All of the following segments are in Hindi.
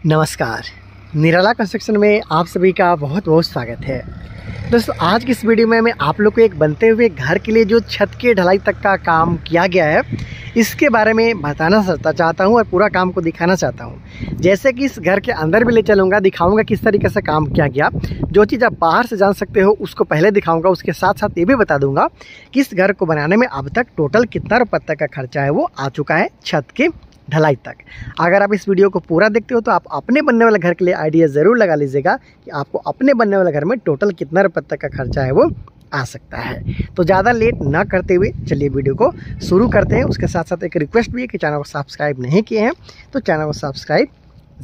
नमस्कार, निराला कंस्ट्रक्शन में आप सभी का बहुत बहुत स्वागत है। दोस्तों, आज की इस वीडियो में मैं आप लोग को एक बनते हुए घर के लिए जो छत के ढलाई तक का काम किया गया है इसके बारे में बताना चाहता हूं और पूरा काम को दिखाना चाहता हूं। जैसे कि इस घर के अंदर भी ले चलूँगा, दिखाऊंगा किस तरीके से काम किया गया। जो चीज़ आप बाहर से जान सकते हो उसको पहले दिखाऊँगा, उसके साथ साथ ये भी बता दूँगा कि इस घर को बनाने में अब तक टोटल कितना रुपये तक का खर्चा है वो आ चुका है छत के ढलाई तक। अगर आप इस वीडियो को पूरा देखते हो तो आप अपने बनने वाले घर के लिए आइडिया ज़रूर लगा लीजिएगा कि आपको अपने बनने वाले घर में टोटल कितना रुपये तक का खर्चा है वो आ सकता है। तो ज़्यादा लेट ना करते हुए चलिए वीडियो को शुरू करते हैं। उसके साथ साथ एक रिक्वेस्ट भी है कि चैनल को सब्सक्राइब नहीं किए हैं तो चैनल को सब्सक्राइब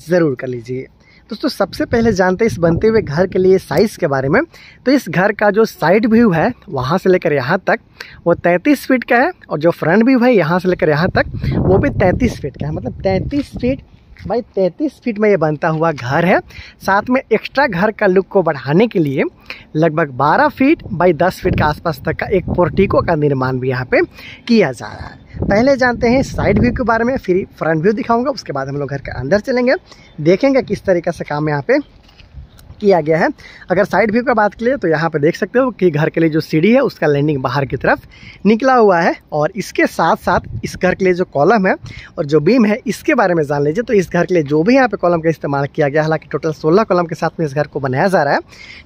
ज़रूर कर लीजिए। दोस्तों, सबसे पहले जानते हैं इस बनते हुए घर के लिए साइज़ के बारे में। तो इस घर का जो साइड व्यू है वहाँ से लेकर यहाँ तक वो 33 फीट का है और जो फ्रंट व्यू है यहाँ से लेकर यहाँ तक वो भी 33 फीट का है। मतलब 33 फीट बाई 33 फीट में ये बनता हुआ घर है। साथ में एक्स्ट्रा घर का लुक को बढ़ाने के लिए लगभग 12 फीट बाई 10 फीट के आसपास तक का एक पोर्टिको का निर्माण भी यहाँ पे किया जा रहा है। पहले जानते हैं साइड व्यू के बारे में, फिर फ्रंट व्यू दिखाऊंगा। उसके बाद हम लोग घर के अंदर चलेंगे, देखेंगे किस तरीके से काम यहाँ पे किया गया है। अगर साइड व्यू का बात करें तो यहाँ पे देख सकते हो कि घर के लिए जो सीढ़ी है उसका लैंडिंग बाहर की तरफ निकला हुआ है और इसके साथ साथ इस घर के लिए जो कॉलम है और जो बीम है इसके बारे में जान लीजिए। तो इस घर के लिए जो भी यहाँ पे कॉलम का इस्तेमाल किया गया, हालांकि टोटल 16 कॉलम के साथ में इस घर को बनाया जा रहा है।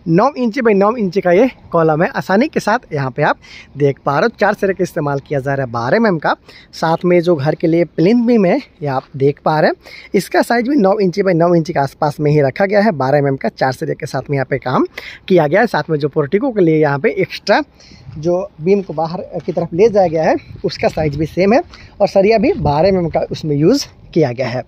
9 इंची बाई 9 इंची का ये कॉलम है। आसानी के साथ यहाँ पे आप देख पा रहे हो 4 सिरे का इस्तेमाल किया जा रहा है 12 mm का। साथ में जो घर के लिए प्लिंथ बीम है ये आप देख पा रहे हैं, इसका साइज भी 9 इंची बाई 9 इंची के आसपास में ही रखा गया है। 12 mm का 4 सिरे के साथ में यहाँ पे काम किया गया है। साथ में जो पोर्टिको के लिए यहाँ पे एक्स्ट्रा जो बीम को बाहर की तरफ ले जाया गया है उसका साइज भी सेम है और सरिया भी 12 mm का उसमें यूज़ किया गया है।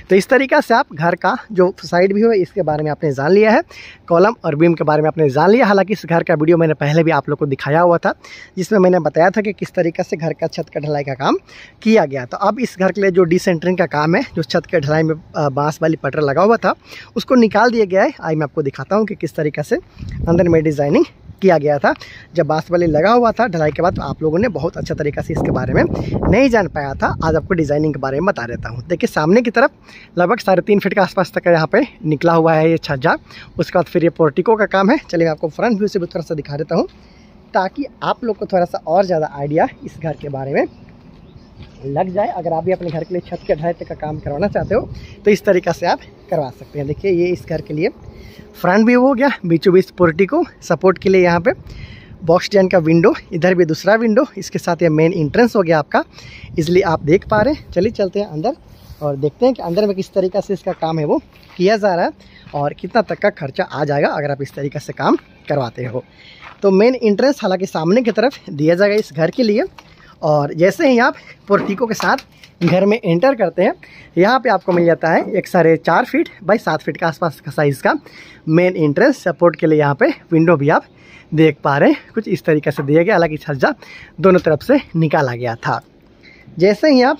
तो इस तरीक़ा से आप घर का जो साइड व्यू है इसके बारे में आपने जान लिया है, कॉलम और बीम के बारे में आपने जान लिया। हालांकि इस घर का वीडियो मैंने पहले भी आप लोग को दिखाया हुआ था जिसमें मैंने बताया था कि किस तरीके से घर का छत का ढलाई का काम किया गया। तो अब इस घर के लिए जो डिसेंटरिंग का काम है, जो छत के ढलाई में बांस वाली पटर लगा हुआ था उसको निकाल दिया गया है। आज मैं आपको दिखाता हूँ कि किस तरीके से अंदर में डिज़ाइनिंग किया गया था। जब बांस वाली लगा हुआ था ढलाई के बाद तो आप लोगों ने बहुत अच्छा तरीक़ा से इसके बारे में नहीं जान पाया था। आज आपको डिज़ाइनिंग के बारे में बता देता हूँ। देखिए, सामने की तरफ लगभग 3.5 फीट के आसपास तक यहाँ पे निकला हुआ है ये छज्जा। उसके बाद फिर ये पोर्टिको का काम है। चलिए मैं आपको फ्रंट व्यू से भी थोड़ा सा दिखा देता हूँ ताकि आप लोग को थोड़ा सा और ज़्यादा आइडिया इस घर के बारे में लग जाए। अगर आप भी अपने घर के लिए छत के ढलाई तक का काम करवाना चाहते हो तो इस तरीक़ा से आप करवा सकते हैं। देखिए, ये इस घर के लिए फ्रंट व्यू हो गया, बीचों बीच पोर्टिको सपोर्ट के लिए यहाँ पे बॉक्स डिजाइन का विंडो, इधर भी दूसरा विंडो, इसके साथ ये मेन एंट्रेंस हो गया आपका, इसलिए आप देख पा रहे हैं। चलिए चलते हैं अंदर और देखते हैं कि अंदर में किस तरीक़ा से इसका काम है वो किया जा रहा है और कितना तक का खर्चा आ जाएगा अगर आप इस तरीक़े से काम करवाते हो। तो मेन एंट्रेंस हालाँकि सामने की तरफ दिया जाएगा इस घर के लिए और जैसे ही आप पोर्टिको के साथ घर में एंटर करते हैं यहाँ पे आपको मिल जाता है एक 4.5 फीट बाई 7 फीट के आसपास का साइज़ का मेन एंट्रेंस। सपोर्ट के लिए यहाँ पे विंडो भी आप देख पा रहे हैं, कुछ इस तरीके से दिया गया। हालांकि छज्जा दोनों तरफ से निकाला गया था। जैसे ही आप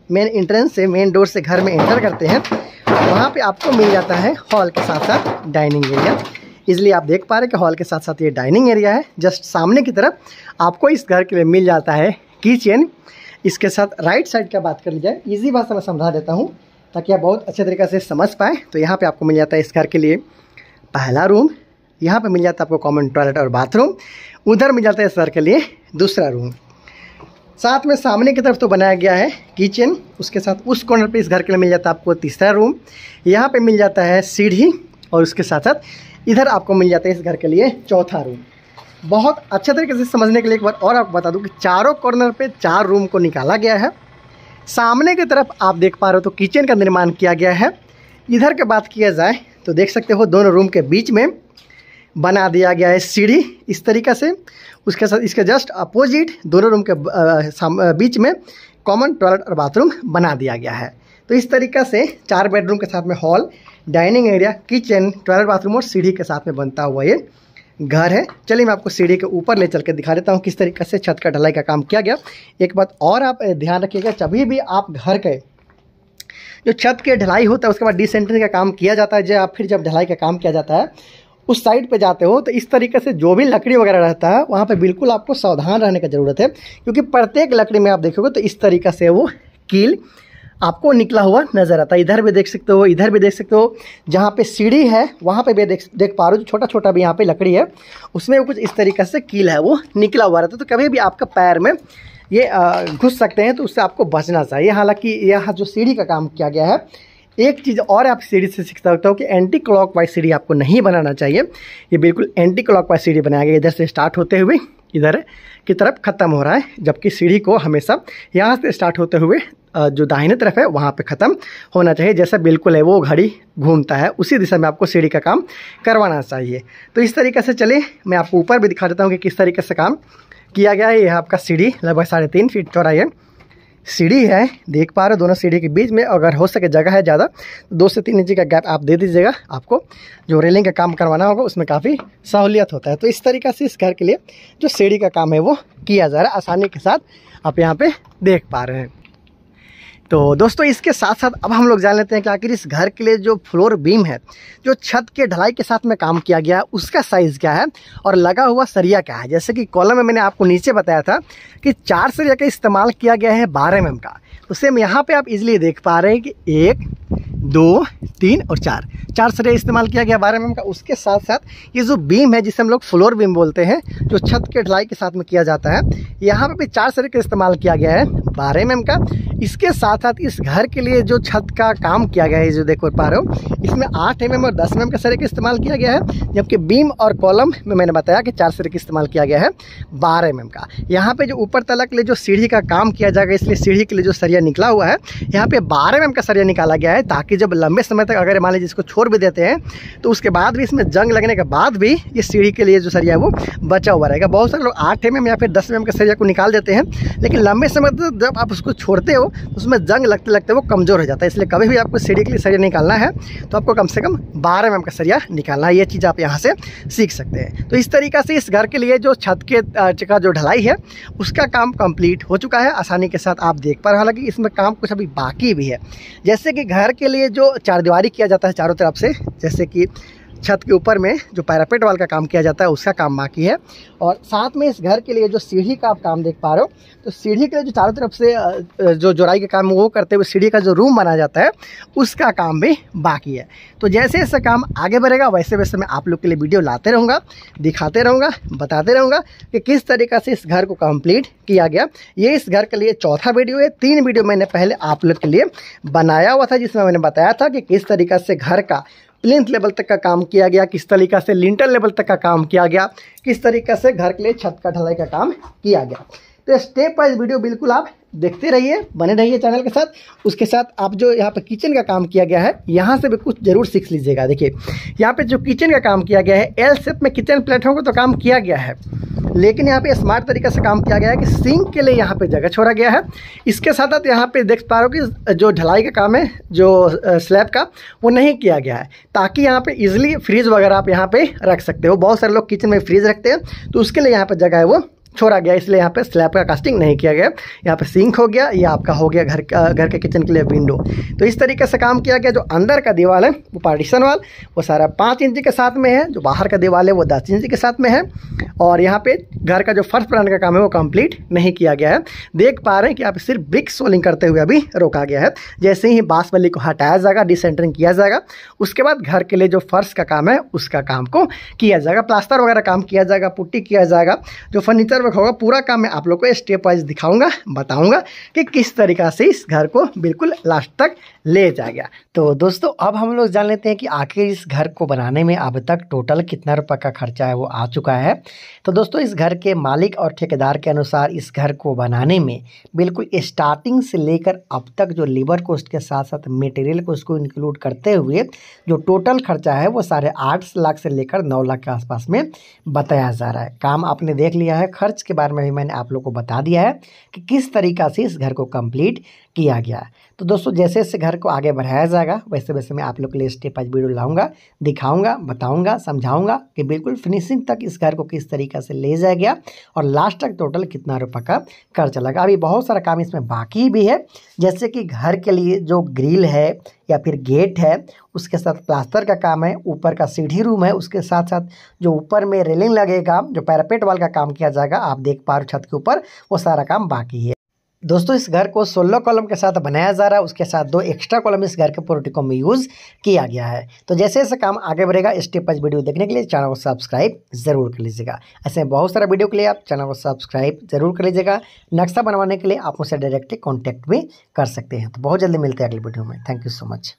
मेन एंट्रेंस से मेन डोर से घर में एंटर करते हैं वहाँ पर आपको मिल जाता है हॉल के साथ साथ डाइनिंग एरिया। इसलिए आप देख पा रहे हैं कि हॉल के साथ साथ ये डाइनिंग एरिया है। जस्ट सामने की तरफ आपको इस घर के लिए मिल जाता है किचन। इसके साथ राइट साइड का बात कर ली जाए, इजी भाषा में समझा देता हूँ ताकि आप बहुत अच्छे तरीके से समझ पाएँ। तो यहाँ पे आपको मिल जाता है इस घर के लिए पहला रूम, यहाँ पे मिल जाता है आपको कॉमन टॉयलेट और बाथरूम, उधर मिल जाता है इस घर के लिए दूसरा रूम। साथ में सामने की तरफ तो बनाया गया है किचन, उसके साथ उस कॉर्नर पे इस घर के लिए मिल जाता है आपको तीसरा रूम। यहाँ पे मिल जाता है सीढ़ी और उसके साथ साथ इधर आपको मिल जाता है इस घर के लिए चौथा रूम। बहुत अच्छे तरीके से समझने के लिए एक बार और आपको बता दूं कि चारों कॉर्नर पे 4 रूम को निकाला गया है। सामने की तरफ आप देख पा रहे हो तो किचन का निर्माण किया गया है। इधर के बात किया जाए तो देख सकते हो दोनों रूम के बीच में बना दिया गया है सीढ़ी इस तरीक़े से। उसके साथ इसके जस्ट अपोजिट दोनों रूम के बीच में कॉमन टॉयलेट और बाथरूम बना दिया गया है। तो इस तरीक़े से 4 बेडरूम के साथ में hall, dining area, kitchen, toilet, bathroom और सीढ़ी के साथ में बनता हुआ ये घर है। चलिए मैं आपको सीढ़ी के ऊपर ले चल के दिखा देता हूँ किस तरीके से छत का ढलाई का काम किया गया। एक बात और आप ध्यान रखिएगा, जब भी आप घर के जो छत के ढलाई होता है उसके बाद डिसेंटरिंग का काम किया जाता है, जब ढलाई का काम किया जाता है उस साइड पे जाते हो तो इस तरीके से जो भी लकड़ी वगैरह रहता है वहाँ पे बिल्कुल आपको सावधान रहने की ज़रूरत है, क्योंकि प्रत्येक लकड़ी में आप देखोगे तो इस तरीके से वो कील आपको निकला हुआ नज़र आता है। इधर भी देख सकते हो, इधर भी देख सकते हो, जहाँ पे सीढ़ी है वहाँ पे भी देख पा रहे हो, जो छोटा छोटा भी यहाँ पे लकड़ी है उसमें कुछ इस तरीके से कील है वो निकला हुआ रहता है। तो कभी भी आपका पैर में ये घुस सकते हैं, तो उससे आपको बचना चाहिए। हालांकि यहाँ जो सीढ़ी का काम किया गया है, एक चीज़ और आप सीढ़ी से सीख सकते हो कि एंटी क्लॉकवाइज सीढ़ी आपको नहीं बनाना चाहिए। ये बिल्कुल एंटी क्लॉकवाइज सीढ़ी बनाया गया, इधर से स्टार्ट होते हुए इधर की तरफ ख़त्म हो रहा है, जबकि सीढ़ी को हमेशा यहाँ से स्टार्ट होते हुए जो दाहिने तरफ है वहाँ पे ख़त्म होना चाहिए। जैसा बिल्कुल है वो घड़ी घूमता है उसी दिशा में आपको सीढ़ी का काम करवाना चाहिए। तो इस तरीके से चलिए मैं आपको ऊपर भी दिखा देता हूँ कि किस तरीके से काम किया गया है। यह आपका सीढ़ी लगभग 3.5 फीट चौड़ा है सीढ़ी है, देख पा रहे हो। दोनों सीढ़ी के बीच में अगर हो सके जगह है ज़्यादा 2 से 3 इंच का गैप आप दे दीजिएगा, आपको जो रेलिंग का काम करवाना होगा उसमें काफ़ी सहूलियत होता है। तो इस तरीक़े से इस घर के लिए जो सीढ़ी का काम है वो किया जा रहा है आसानी के साथ, आप यहाँ पे देख पा रहे हैं। तो दोस्तों इसके साथ साथ अब हम लोग जान लेते हैं कि आखिर इस घर के लिए जो फ्लोर बीम है, जो छत के ढलाई के साथ में काम किया गया है, उसका साइज़ क्या है और लगा हुआ सरिया क्या है। जैसे कि कॉलम में मैंने आपको नीचे बताया था कि 4 सरिया का इस्तेमाल किया गया है 12 mm का। तो सेम यहाँ पे आप इजीली देख पा रहे हैं कि 1 2 3 और 4 सरिया इस्तेमाल किया गया 12 mm का। उसके साथ साथ ये जो बीम है जिसे हम लोग फ्लोर बीम बोलते हैं, जो छत के ढलाई के साथ में किया जाता है, यहाँ पे भी 4 सरिया का इस्तेमाल किया गया है 12 mm का। इसके साथ साथ इस घर के लिए जो छत का काम किया गया है, जो देख पा रहे हो, इसमें 8 mm और 10 mm का सरिया का इस्तेमाल किया गया है, जबकि बीम और कॉलम में मैंने बताया कि 4 सरिया का इस्तेमाल किया गया है 12 mm का। यहाँ पे जो ऊपर तलक ले जो सीढ़ी का काम किया जाएगा, इसलिए सीढ़ी के लिए जो सरिया निकला हुआ है यहाँ पे 12 mm का सरिया निकाला गया है, ताकि जब लंबे समय तक अगर मान लीजिए इसको छोड़ भी देते हैं तो उसके बाद भी इसमें जंग लगने के बाद भी ये सीढ़ी के लिए जो सरिया है वो बचा हुआ रहेगा। बहुत सारे लोग 8 mm या फिर 10 mm के सरिया को निकाल देते हैं, लेकिन लंबे समय तक जब आप उसको छोड़ते हो तो उसमें जंग लगते लगते वो कमज़ोर हो जाता है। इसलिए कभी भी आपको सीढ़ी के लिए सरिया निकालना है तो आपको कम से कम 12 mm का सरिया निकालना है। ये चीज़ आप यहाँ से सीख सकते हैं। तो इस तरीक़े से इस घर के लिए जो छत के का जो ढलाई है उसका काम कंप्लीट हो चुका है आसानी के साथ, आप देख पा रहे हैं। हालांकि इसमें काम कुछ अभी बाकी भी है, जैसे कि घर के लिए जो चारदीवारी किया जाता है चारों तरफ से, जैसे कि छत के ऊपर में जो पैरापेट वाल का काम किया जाता है उसका काम बाकी है। और साथ में इस घर के लिए जो सीढ़ी का आप काम देख पा रहे हो, तो सीढ़ी के लिए जो चारों तरफ से जो जोड़ाई का काम वो करते हुए सीढ़ी का जो रूम बनाया जाता है उसका काम भी बाकी है। तो जैसे जैसे काम आगे बढ़ेगा वैसे वैसे मैं आप लोग के लिए वीडियो लाते रहूँगा, दिखाते रहूँगा, बताते रहूँगा कि किस तरीक़े से इस घर को कंप्लीट किया गया। ये इस घर के लिए चौथा वीडियो है। 3 वीडियो मैंने पहले आप लोग के लिए बनाया हुआ था, जिसमें मैंने बताया था कि किस तरीक़े से घर का प्लिंथ लेवल तक का काम किया गया, किस तरीक़े से लिंटर लेवल तक का काम किया गया, किस तरीक़े से घर के लिए छत का ढलाई का काम किया गया। तो स्टेप वाइज वीडियो बिल्कुल आप देखते रहिए, बने रहिए चैनल के साथ। उसके साथ आप जो यहाँ पे किचन का काम किया गया है यहाँ से भी कुछ जरूर सीख लीजिएगा। देखिए यहाँ पे जो किचन का काम किया गया है, एल शेप में किचन प्लेटफॉर्म को तो काम किया गया है, लेकिन यहाँ पे स्मार्ट तरीके से काम किया गया है कि सिंक के लिए यहाँ पे जगह छोड़ा गया है। इसके साथ साथ यहाँ पे देख पा रहे हो कि जो ढलाई का काम है जो स्लैब का वो नहीं किया गया है, ताकि यहाँ पे इजीली फ्रीज वगैरह आप यहाँ पे रख सकते हो। बहुत सारे लोग किचन में फ्रीज रखते हैं, तो उसके लिए यहाँ पे जगह है वो छोड़ा गया, इसलिए यहाँ पे स्लैब का कास्टिंग नहीं किया गया। यहाँ पे सिंक हो गया, या आपका हो गया घर के किचन के लिए विंडो। तो इस तरीके से काम किया गया। जो अंदर का दीवार है वो पार्टीशन वाल वो सारा 5 इंच के साथ में है, जो बाहर का दीवार है वो 10 इंच के साथ में है। और यहाँ पे घर का जो फर्श बनाने का काम है वो कंप्लीट नहीं किया गया है। देख पा रहे हैं कि यहाँ पे सिर्फ ब्रिक सोलिंग करते हुए अभी रोका गया है। जैसे ही बांस बल्ली को हटाया जाएगा, डिसेंटरिंग किया जाएगा, उसके बाद घर के लिए जो फर्श का काम है उसका काम को किया जाएगा, प्लास्टर वगैरह काम किया जाएगा, पुट्टी किया जाएगा, जो फर्नीचर वर्क होगा पूरा काम मैं आप लोग को स्टेप वाइज दिखाऊंगा, बताऊंगा कि किस तरीका से इस घर को बिल्कुल लास्ट तक ले जाएगा। तो दोस्तों अब हम लोग जान लेते हैं कि आखिर इस घर को बनाने में अब तक टोटल कितना रुपए का खर्चा है वो आ चुका है। तो दोस्तों इस घर के मालिक और ठेकेदार के अनुसार इस घर को बनाने में बिल्कुल स्टार्टिंग से लेकर अब तक जो लेबर कॉस्ट के साथ साथ मटेरियल को उसको इंक्लूड करते हुए जो टोटल खर्चा है वो 8.5 लाख से लेकर 9 लाख के आसपास में बताया जा रहा है। काम आपने देख लिया है, खर्च के बारे में भी मैंने आप लोग को बता दिया है कि किस तरीक़ा से इस घर को कंप्लीट किया गया है। तो दोस्तों जैसे जैसे घर को आगे बढ़ाया जाएगा वैसे वैसे मैं आप लोग के लिए स्टेप बाय वीडियो लाऊंगा, दिखाऊंगा, बताऊंगा, समझाऊंगा कि बिल्कुल फिनिशिंग तक इस घर को किस तरीक़े से ले जाया गया और लास्ट तक टोटल कितना रुपये का खर्चा लगा। अभी बहुत सारा काम इसमें बाकी भी है, जैसे कि घर के लिए जो ग्रिल है या फिर गेट है, उसके साथ प्लास्टर का काम है, ऊपर का सीढ़ी रूम है, उसके साथ साथ जो ऊपर में रेलिंग लगेगा, जो पैरापेट वाल का काम किया जाएगा, आप देख पा रहे हो छत के ऊपर, वो सारा काम बाकी है। दोस्तों इस घर को 16 कॉलम के साथ बनाया जा रहा है, उसके साथ 2 एक्स्ट्रा कॉलम इस घर के पोर्टिको में यूज़ किया गया है। तो जैसे जैसे काम आगे बढ़ेगा स्टेप बाय वीडियो देखने के लिए चैनल को सब्सक्राइब जरूर कर लीजिएगा। ऐसे बहुत सारा वीडियो के लिए आप चैनल को सब्सक्राइब जरूर कर लीजिएगा। नक्शा बनवाने के लिए आप मुझसे डायरेक्टली कॉन्टैक्ट भी कर सकते हैं। तो बहुत जल्दी मिलते हैं अगली वीडियो में। Thank you so much.